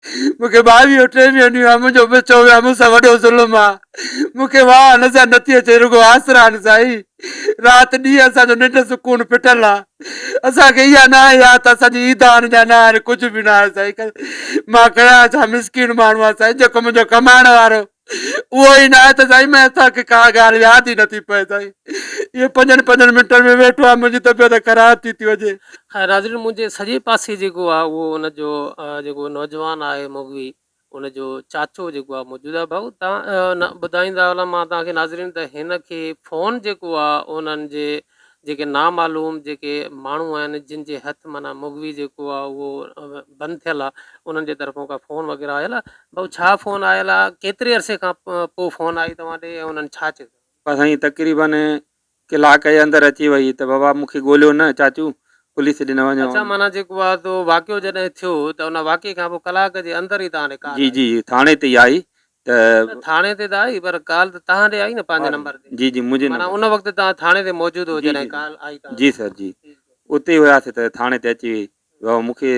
मूंखे 22 23 ॾींहं आहे मुंहिंजो बचो वियो मूंसां वॾो ज़ुल्म आहे। मूंखे वाह नज़र नथी अचे रुगो आसरा आहिनि साईं। राति ॾींहुं असांजो निंड सुकून फिटल आहे। असांखे इहा न आहे या त असांजी ईद आन जा न आहे कुझु बि न आहे साईं। मां कयां छा मिसकिन माण्हू आहे साईं जेको मुंहिंजो कमाइण वारो उहो ई न आहे त साईं मैं असांखे का ॻाल्हि यादि ई नथी पए साईं। इहो 5 मिंटनि में वेठो आहे मुंहिंजी तबियत ख़राब थी वञे। हा नाज़रीन मुंहिंजे सॼे पासे जेको आहे उहो उनजो जेको नौजवान आहे मुगवी उनजो चाचो जेको आहे मौजूदु आहे। भाऊ तव्हां न ॿुधाईंदा होला मां तव्हांखे नाज़रीन त हिन खे फ़ोन जेको आहे उन्हनि जे जेके नामालूम जेके माण्हू आहिनि जिन जे हथ माना मुगवी जेको आहे उहो बंदि थियल आहे उन्हनि जे तरफ़ां का फ़ोन वग़ैरह आयल आहे। भाऊ छा फ़ोन आयल आहे केतिरे अरसे खां पोइ फ़ोन आई तव्हां ॾे ऐं उन्हनि छा चयो? साईं तक़रीबन कलाक जे अंदरि अची वई त बाबा मूंखे ॻोल्हियो न चाचू पुलिस ॾे न वञो। अच्छा माना जेको आहे तो वाक़ियो जॾहिं थियो त उन वाक़िए खां पोइ कलाक जे अंदरि ई तव्हां ॾे काल जी जी थाणे ते आई त थाणे ते त आई पर काल त तव्हां ॾे आई न पंहिंजे नंबर ते। जी जी मुंहिंजे माना उन वक़्तु तव्हां थाणे ते मौजूदु हो जी जॾहिं जी काल आई तव्हां जी सर जी उते हुयासीं त थाणे ते अची वई बाबा मूंखे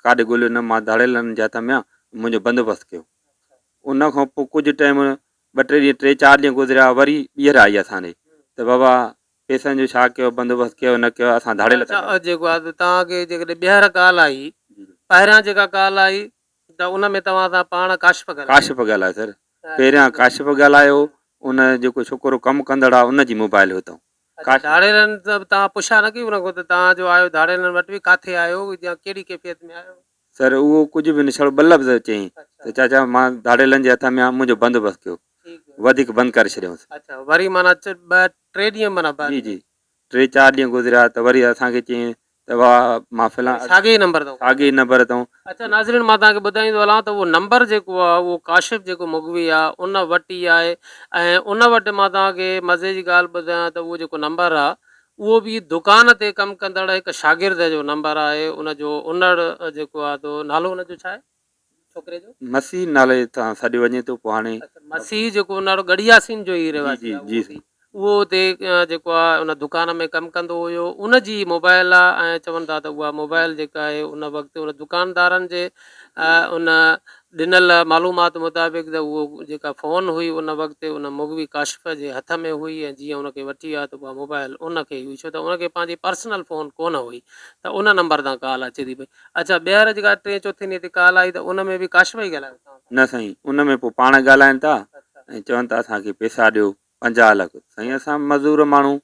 काॾे ॻोल्हियो न मां धाड़ेलनि जे हथ में आहियां मुंहिंजो बंदोबस्तु कयो। उन खां पोइ कुझु टाइम 2 ॾींहं 3 4 ॾींहं गुज़रिया वरी ॿीहर आई असांॾे त बाबा पैसनि जो छा कयो बंदोबस्तु कयो न कयो असां धाड़ेल जेको आहे त तव्हांखे जेकॾहिं ॿीहर काल आई पहिरियां जेका काल आई त उन में तव्हां सां पाण काशिफ़ ॻाल्हायो सर। पहिरियां काशिफ़ ॻाल्हायो उन जेको छोकिरो कमु कंदड़ आहे उनजी मोबाइल हुतां धाड़ेलनि त तव्हां पुछा न कई उन खां त तव्हां जो आयो धाड़ेलनि वटि बि किथे आयो या कहिड़ी कैफ़ियत में आयो? सर उहो कुझु बि न छड़ो 2 लफ़्ज़ चयईं त चाचा मां धाड़ेलनि जे हथ में आहियां मुंहिंजो बंदोबस्तु कयो वधीक बंदि करे छॾियऊंसि। अच्छा वरी माना 2 ॾींहं माना जी जी 3 4 ॾींहं गुज़रिया त वरी असांखे चयईं त वाह मां फ़िलहाल साॻे ई नंबर अथव साॻे ई नंबर अथऊं। अच्छा नाज़रीन मां तव्हांखे ॿुधाईंदो हलां त उहो नंबर जेको आहे उहो काशिफ़ जेको मुगवी आहे उन वटि ई आहे ऐं उन वटि मां तव्हांखे मज़े जी ॻाल्हि ॿुधायां त उहो जेको नंबर आहे उहो बि दुकान ते कमु कंदड़ हिकु शागिर्द जो नंबर आहे उनजो उनड़ जेको आहे तो नालो उनजो छा आहे छोकिरे जो? मसीह नाले सां सॾु वञे थो पोइ हाणे मसीह जेको उनड़ो गढ़ियासीन जो ई रिवाजी आहे जी जी उहो हुते जेको आहे उन दुकान में कमु कंदो हुयो उनजी मोबाइल आहे ऐं चवनि था त उहा मोबाइल जेका आहे उन वक़्तु उन दुकानदारनि जे उन ॾिनल मालूमात मुताबिक़ त उहो जेका फ़ोन हुई उन वक़्तु उन मुगवी काशिफ़ जे हथ में हुई ऐं जीअं उनखे वठी आहे त उहा मोबाइल उनखे हुई छो त उनखे पंहिंजी पर्सनल फ़ोन कोन हुई त उन नंबर तां कॉल अचे थी पई। अच्छा ॿीहर जेका 3 4 ॾींहं ते कॉल आई त उन में बि काशिफ़ ई ॻाल्हायो न साईं उन में पोइ पाण ॻाल्हाइनि था ऐं चवनि था असांखे पैसा ॾियो 50 लख। साईं असां मज़दूर माण्हू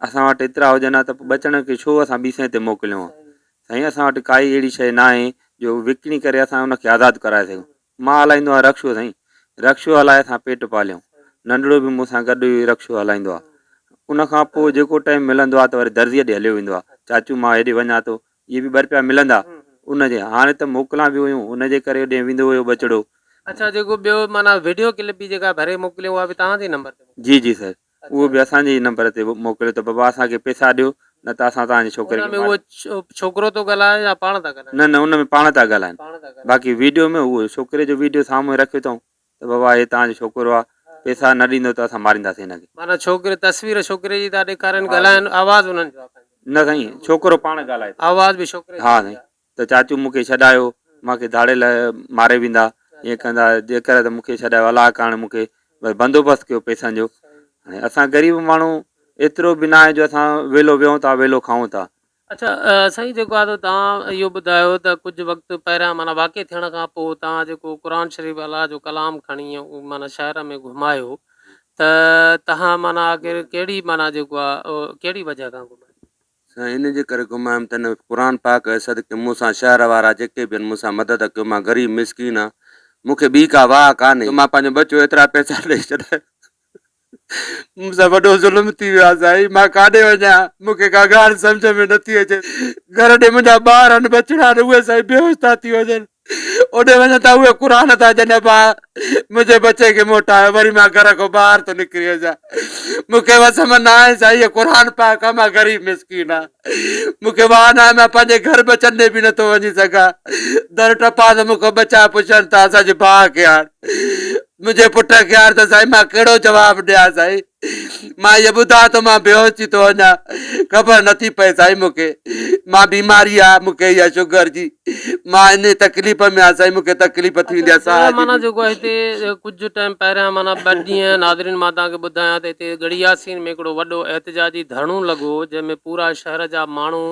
असां वटि एतिरा हुजनि त बचण खे छो असां ॿी सैं ते मोकिलियूं आहे। साईं असां वटि काई अहिड़ी शइ न आहे जो विकिणी करे असां उनखे आज़ादु कराए सघूं। मां हलाईंदो आहियां रक्शो साईं रक्शो हलाए असां पेट पालियूं नंढिड़ो बि मूंसां गॾु रक्शो हलाईंदो आहे। उन खां पोइ जेको टाइम मिलंदो आहे त वरी दर्जीअ ॾे हलियो वेंदो आहे चाचू मां हेॾे वञा थो इहे बि 2 रुपया मिलंदा उनजे हाणे त मोकिलां बि हुयूं उनजे करे होॾे वेंदो हुयो बचिड़ो। अच्छा जेको ॿियो माना वीडियो क्लिप बि जेका भरे मोकिलियो उहा बि तव्हांजे नंबर ते? जी जी सर उहो बि असांजे ई नंबर ते मोकिलियो त बाबा असांखे पैसा ॾियो न त असां तव्हांजे छोकिरे में उहो छोकिरो थो ॻाल्हाए या पाण था ॻाल्हाइनि? न न उन में पाण था ॻाल्हाइनि बाक़ी वीडियो में उहो छोकिरे जो वीडियो साम्हूं रखियो अथऊं त बाबा हे तव्हांजो छोकिरो आहे पैसा न ॾींदो त असां मारींदासीं हिनखे। माना छोकिरे तस्वीर छोकिरे जी था ॾेखारनि ॻाल्हाइनि आवाज़ उन्हनि जो न साईं छोकिरो पाण ॻाल्हाए आवाज़ बि छोकिरे हा साईं त चाचू मूंखे छॾायो मूंखे धाड़े लाइ मारे वेंदा ईअं कंदा जेकर त मूंखे छॾायो अलाह करणु मूंखे बंदोबस्तु कयो पैसनि जो। हाणे असां ग़रीब माण्हू एतिरो बि न आहे जो असां वेलो वेहूं था वेलो खाऊं था। अच्छा साईं जेको आहे त तव्हां इहो ॿुधायो त कुझु वक़्तु पहिरियां माना वाक़िए थियण खां पोइ तव्हां जेको क़ुर शरीफ़ अलाह जो कलाम खणी माना शहर में घुमायो त तव्हां माना आख़िर कहिड़ी माना जेको आहे कहिड़ी वजह खां घुमायो? साईं इन जे करे घुमायमि त हिन क़ुर पाक सदके मूंसां शहर वारा जेके बि आहिनि मूंसां मदद कयो मां ग़रीब मिसकिन आहे मूंखे ॿी का वाह कान्हे मां पंहिंजो बचो एतिरा पैसा ॾेई छॾाया मूंसां वॾो ज़ुल्म थी वियो आहे साईं मां काॾे वञा मूंखे का ॻाल्हि सम्झ में नथी अचे। घर ॾे मुंहिंजा ॿार आहिनि बचिड़ा आहिनि उहे साईं बेहोश था थी वञनि ओॾे वञनि था उहे क़ुर था ॼण भाउ मुंहिंजे बचे खे मोटायो वरी मां घर खां ॿाहिरि थो निकिरी अचां मूंखे वस में न आहे साईं इहो क़ुर पाक आहे मां ग़रीब मिसकिन आहे मूंखे वाह न आहे मां पंहिंजे घर बचनि ॾे बि नथो वञी सघां दर टपा त मूंखां बचा पुछनि था असांजे भाउ खे हाणे मुंहिंजे पुट खे हाणे त साईं मां कहिड़ो जवाबु ॾियां साईं मां इहो ॿुधां त मां बेहोश थी थो वञा ख़बर नथी पए साईं मूंखे मां बीमारी आहे मूंखे इहा शुगर जी मां इन तकलीफ़ में आहियां साईं मूंखे तकलीफ़ थी वेंदी आहे साह जी माना जेको आहे हिते कुझु टाइम पहिरियां माना 2 ॾींहं नाज़रीन मां तव्हांखे ॿुधायां त हिते गड़ियासीन में हिकिड़ो वॾो एहतिजाजी धरणो लॻो जंहिंमें पूरा शहर जा माण्हू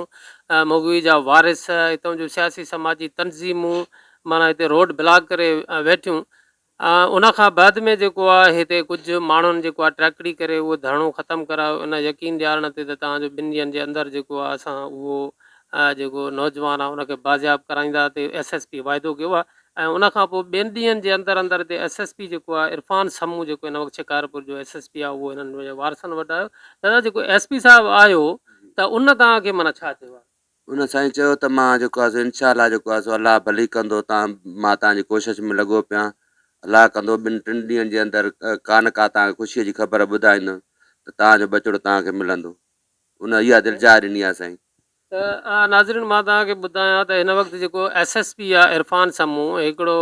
मौलवी जा वारिस हितां जूं सियासी समाजी तंज़ीमूं माना हिते रोड ब्लॉक करे वेठियूं उन खां बाद में जेको आहे हिते कुझु माण्हुनि जेको आहे ट्रैकड़ी करे उहो धरणो ख़तमु करायो उन यकीन ॾियारण ते त तव्हांजो 2 ॾींहंनि जे अंदरि जेको आहे असां उहो जेको नौजवान आहे उनखे बाज़ियाब कराईंदा ते SSP वाइदो कयो आहे ऐं उनखां पोइ 2 ॾींहंनि जे अंदरि अंदरि हिते SSP जेको आहे इरफान समूह जेको हिन वक़्तु शिकारपुर जो SSP आहे उहो हिननि वारसनि वटि आयो दादा जेको SP साहिबु आयो त उन तव्हांखे माना छा चयो आहे उन साईं चयो त मां जेको आहे इनशाला जेको आहे सो अलाह भली कंदो मां तव्हांजी कोशिशि में लॻो पिया अलाह कंदो 2-3 ॾींहंनि जे अंदरि का तव्हांखे ख़ुशीअ जी ख़बर ॿुधाईंदुमि त तव्हांजो बचड़ो तव्हांखे मिलंदो उन इहा दिलजाह ॾिनी आहे साईं त नाज़रीन मां तव्हांखे ॿुधायां त हिन वक़्तु जेको SSP आहे इरफान समूह हिकिड़ो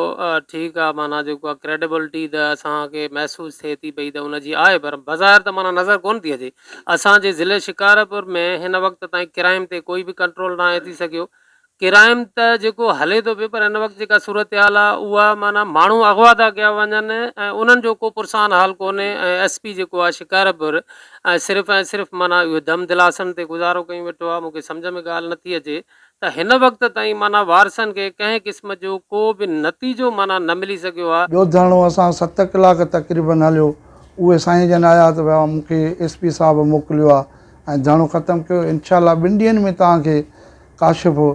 ठीकु आहे माना जेको आहे क्रेडिबिलिटी त असांखे महसूसु थिए थी पई त उनजी आहे पर बाज़ारि त माना नज़र कोन थी अचे असांजे ज़िले शिकारपुर में हिन वक़्तु ताईं क्राइम ते कोई बि कंट्रोल न आहे थी सघियो क्राइम त जेको हले थो पियो पर हिन वक़्तु जेका सूरत हाल आहे उहा माना माण्हू अगवा था कया वञनि ऐं उन्हनि जो को पुरसान हाल कोन्हे ऐं SP जेको आहे शिकारपुर ऐं सिर्फ़ु माना इहो दम दिलासनि ते गुज़ारो कयूं वेठो आहे मूंखे सम्झ में ॻाल्हि नथी अचे त हिन वक़्त ताईं माना वारसनि खे कंहिं क़िस्म जो को बि नतीजो माना न मिली सघियो आहे ॿियो धरणो असां 7 कलाक तक़रीबन हलियो उहे साईं जन आया त भाई मूंखे SP साहिबु मोकिलियो आहे ऐं धरणो ख़तमु कयो इनशाला 2 ॾींहंनि में तव्हांखे काशिफ़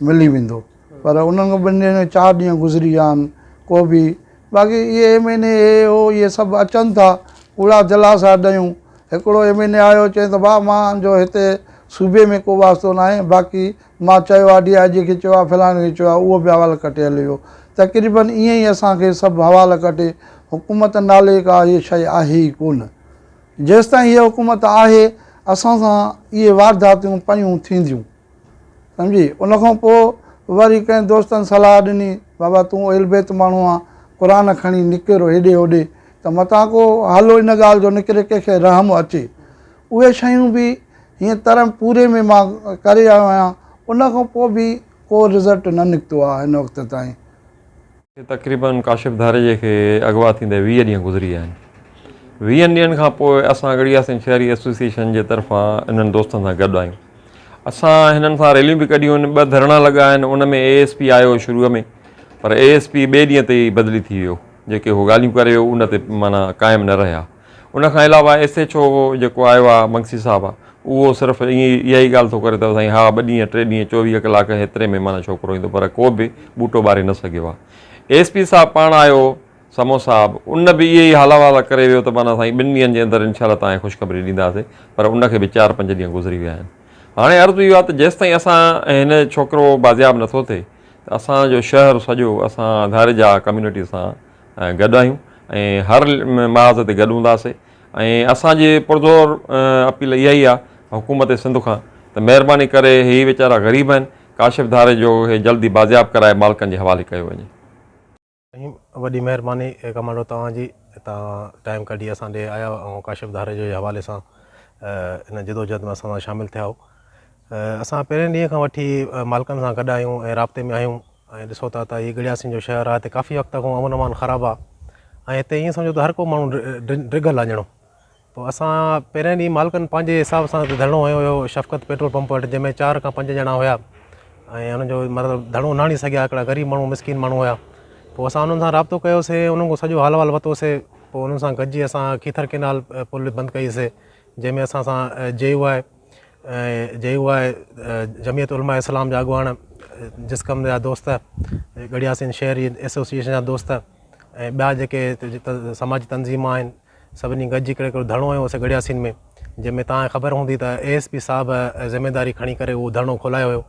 मिली वेंदो पर उन्हनि खां 2 ॾींहंनि में 4 ॾींहं गुज़री विया आहिनि को बि बाक़ी इहे MNA इहे सभु अचनि था कूड़ा दिलासा ॾियूं हिकिड़ो MNA आयो चए त भाउ मुंहिंजो हिते सूबे में को वास्तो न आहे बाक़ी मां चयो आहे DIG खे चयो आहे फलाणे खे चयो आहे उहो बि हवालु कटे हली वियो तक़रीबन ईअं ई असांखे सभु हवालु कटे हुकूमत नाले का इहा शइ आहे ई कोन जेसिताईं हीअ हुकूमत आहे असां सां इहे वारदातियूं पयूं थींदियूं सम्झी उनखां पोइ वरी कंहिं दोस्तनि सलाह ॾिनी बाबा तूं इल्बेत माण्हू आहे क़ुर खणी निकिरो हेॾे होॾे त मतां को हलो इन ॻाल्हि जो निकिरे कंहिंखे रहम अचे उहे शयूं बि हीअं तरह पूरे में मां करे आयो आहियां उनखां पोइ बि को रिज़ल्ट न निकितो आहे हिन वक़्त ताईं तक़रीबन काशिफ़ धारे खे अगवा थींदे 20 ॾींहं गुज़री विया आहिनि 20 ॾींहंनि खां पोइ असां गड़ियासीं शहरी एसोसिएशन जे तरफ़ां इन्हनि दोस्तनि सां गॾु आहियूं असां हिननि सां रैलियूं बि कढियूं आहिनि 2 धरणा लॻा आहिनि उन में ASP आयो शुरूअ में पर ASP 2 ॾींहं ते ई बदिली थी वियो जेके उहो ॻाल्हियूं करे वियो उन ते माना क़ाइमु न रहिया उन खां अलावा SHO जेको आयो आहे मंगसी साहिबु आहे उहो सिर्फ़ु ईअं इहा ई ॻाल्हि थो करे त साईं हा 2 ॾींहं 3 ॾींहं 24 कलाक हेतिरे में माना छोकिरो ईंदो पर को बि ॿूटो ॿारे न सघियो आहे ASP साहिबु पाण आयो समो साहिबु उन बि इहे ई हाला वाला करे वियो त माना साईं 2 ॾींहंनि जे अंदरि इनशाला तव्हांखे ख़ुशख़बरी ॾींदासीं पर उनखे बि 4-5 ॾींहं गुज़री विया आहिनि हाणे अर्ज़ु इहो आहे त जेसिताईं असां हिन छोकिरो बाज़ियाब नथो थिए त असांजो शहर सॼो असां धारे जा कम्यूनिटी सां गॾु आहियूं ऐं हर महाज़ ते गॾु हूंदासीं ऐं असांजी पुरज़ोर अपील इहा ई आहे हुकूमत सिंध खां त महिरबानी करे ही वीचारा ग़रीब आहिनि काशिफ़ धारे जो हे जल्दी बाज़ियाब कराए मालिकनि जे हवाले कयो वञे वॾी महिरबानी कमांडो तव्हांजी तव्हां टाइम कढी असां ॾे आया ऐं काशिफ़ धारे जे हवाले सां इन जदोजहद में असां सां शामिलु थिया असां पहिरें ॾींहं खां वठी मालिकनि सां गॾु आहियूं ऐं राब्ते में आहियूं ऐं ॾिसो था त हीअ गड़ियासीं जो शहर आहे हिते काफ़ी वक़्त खां अमन अमान ख़राबु आहे ऐं हिते ईअं सम्झो त हर को माण्हू डिगल आहे ॼणो पोइ असां पहिरें ॾींहुं मालिकनि पंहिंजे हिसाब सां धरणो हयो हुयो शफ़क़त पेट्रोल पंप वटि जंहिंमें 4 खां 5 ॼणा हुया ऐं हुनजो मतिलबु धरणो न हणी सघिया हिकिड़ा ग़रीब माण्हू मिसकिन माण्हू हुया पोइ असां उन्हनि सां राब्तो कयोसीं उन्हनि खां सॼो हाल वाल वरितोसीं पोइ उन्हनि सां गॾिजी असां खीथर केनाल पुल बंदि कईसीं जंहिंमें असां सां JUI जमियत उलमा इस्लाम जा अॻुवाण जिस्कम जा दोस्त गड़ियासीं शहरी एसोसिएशन जा दोस्त ऐं ॿिया जेके समाजी तंज़ीम आहिनि सभिनी गॾिजी करे हिकिड़ो धरणो हुयोसीं गड़ियासीं में जंहिंमें तव्हांखे ख़बर हूंदी त ASP साहिबु ज़िमेदारी खणी करे उहो धरणो खोलायो हुयो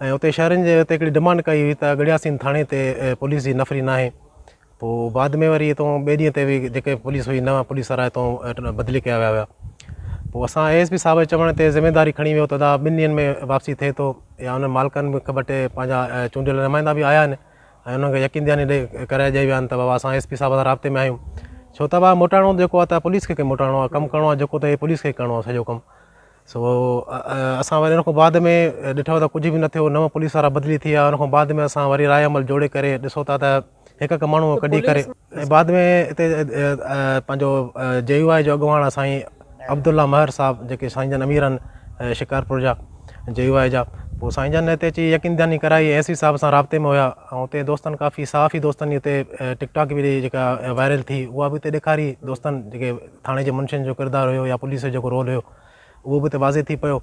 ऐं उते शहरनि जे उते हिकिड़ी डिमांड कई हुई त गड़ियासीं थाणे ते पुलिस जी नफ़री न आहे पोइ बाद में वरी हितां ॿिए ॾींहं ते बि जेके पुलिस हुई नवां पुलिस वारा हितां बदिली कया विया हुआ पोइ असां ASP साहिब चवण ते ज़िमेदारी खणी वियो त 2 ॾींहंनि में वापसी थिए थो या उन मालिकनि बि ॿ टे पंहिंजा चूंडियल नुमाइंदा बि आया आहिनि ऐं उनखे यकीन दयानी ॾेई कराए ॾेई विया आहिनि त बाबा असां एस पी साहिब सां राब्ते में आहियूं छो त बाबा मोटाइणो जेको आहे त पुलिस खे मोटाइणो आहे कमु करिणो आहे जेको त पुलिस खे करिणो आहे सॼो कमु सो असां वरी उन खां बाद में ॾिठो त कुझु बि न थियो नव पुलिस वारा बदिली थी विया उन खां बाद में असां वरी राय अमल जोड़े करे ॾिसो था त हिकु हिकु माण्हू कढी करे ऐं बाद में हिते पंहिंजो JUI जो अॻुवाण साईं अब्दुल्ला महर साहिबु जेके साईं जन अमीर आहिनि शिकारपुर जा JUI जा पोइ साईं जन हिते अची यकीन दयानी कराई एस पी साहिब सां राब्ते में हुया ऐं हुते दोस्तनि काफ़ी साफ़ी दोस्तनि हुते टिकटॉक बि जेका वायरल थी उहा बि हिते ॾेखारी दोस्तनि जेके थाणे जे मुंशियुनि जो किरदारु हुयो या पुलिस जो जेको रोल हुयो उहो बि हिते वाज़े थी पियो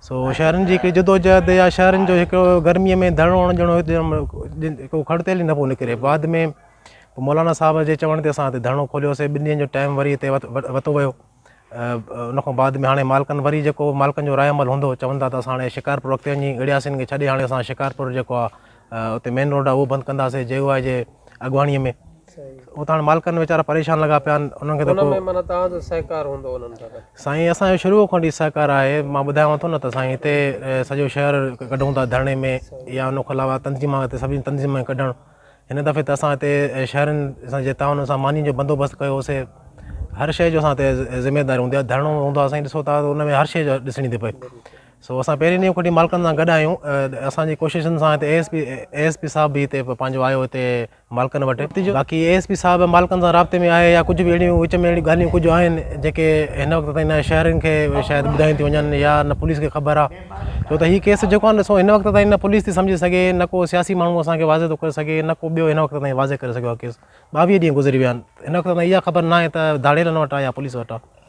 सो शहरनि जी हिकिड़ी जदोजहद या शहरनि जो हिकिड़ो गर्मीअ में धरणो हणजणो हिते को खड़तेल ई न पियो निकिरे बाद में मौलाना साहिब जे चवण ते असां हिते धरणो खोलियोसीं 2 ॾींहंनि जो टाइम वरी हिते वरितो वियो उन खां बाद में हाणे मालिकनि वरी जेको मालिकनि जो राय अमल हूंदो चवनि था त असां हाणे शिकारपुर अॻिते वञी गड़ियासिन खे छॾे हाणे असां शिकारपुर जेको आहे उते मेन रोड आहे उहो बंदि कंदासीं JUI जे अॻुवाणीअ में उहो त हाणे मालिकनि वीचारा परेशान लॻा पिया आहिनि उन्हनि खे त सहकार हूंदो उन्हनि सां साईं असांजो शुरू खां वठी सहकार आहे मां ॿुधायांव थो न त साईं हिते सॼो शहर कढूं था धरणे में या उन खां अलावा तंज़ीम हिते सभिनी तंज़ीम में कढणु हिन दफ़े त असां हिते शहरनि सां जे ताउन सां मानी जो बंदोबस्तु कयोसीं हर शइ जो असां हिते ज़िमेदारी हूंदी आहे धरणो हूंदो आहे साईं ॾिसो था त उन में हर शइ जो ॾिसणी थी पए सो असां पहिरीं ॾींहं खां वठी मालिकनि सां गॾु आहियूं असांजी कोशिशुनि सां हिते ASP साहिबु बि हिते पंहिंजो आयो हिते मालिकनि वटि बाक़ी ASP साहिबु मालिकनि सां राब्ते में आहे या कुझु बि अहिड़ियूं विच में अहिड़ियूं ॻाल्हियूं कुझु आहिनि जेके हिन वक़्तु ताईं न शहरनि खे शायदि ॿुधायूं थी वञनि या न पुलिस खे ख़बर आहे छो त हीउ केस जेको आहे ॾिसो हिन वक़्तु ताईं न पुलिस थी सम्झी सघे न को सियासी माण्हू असांखे वाज़े थो करे सघे न को ॿियो हिन वक़्तु ताईं वाज़े करे सघियो आहे केस 22 ॾींहं गुज़री विया आहिनि हिन वक़्तु ताईं इहा ख़बर न आहे त धाड़ेलनि वटि आहे या पुलिस वटि आहे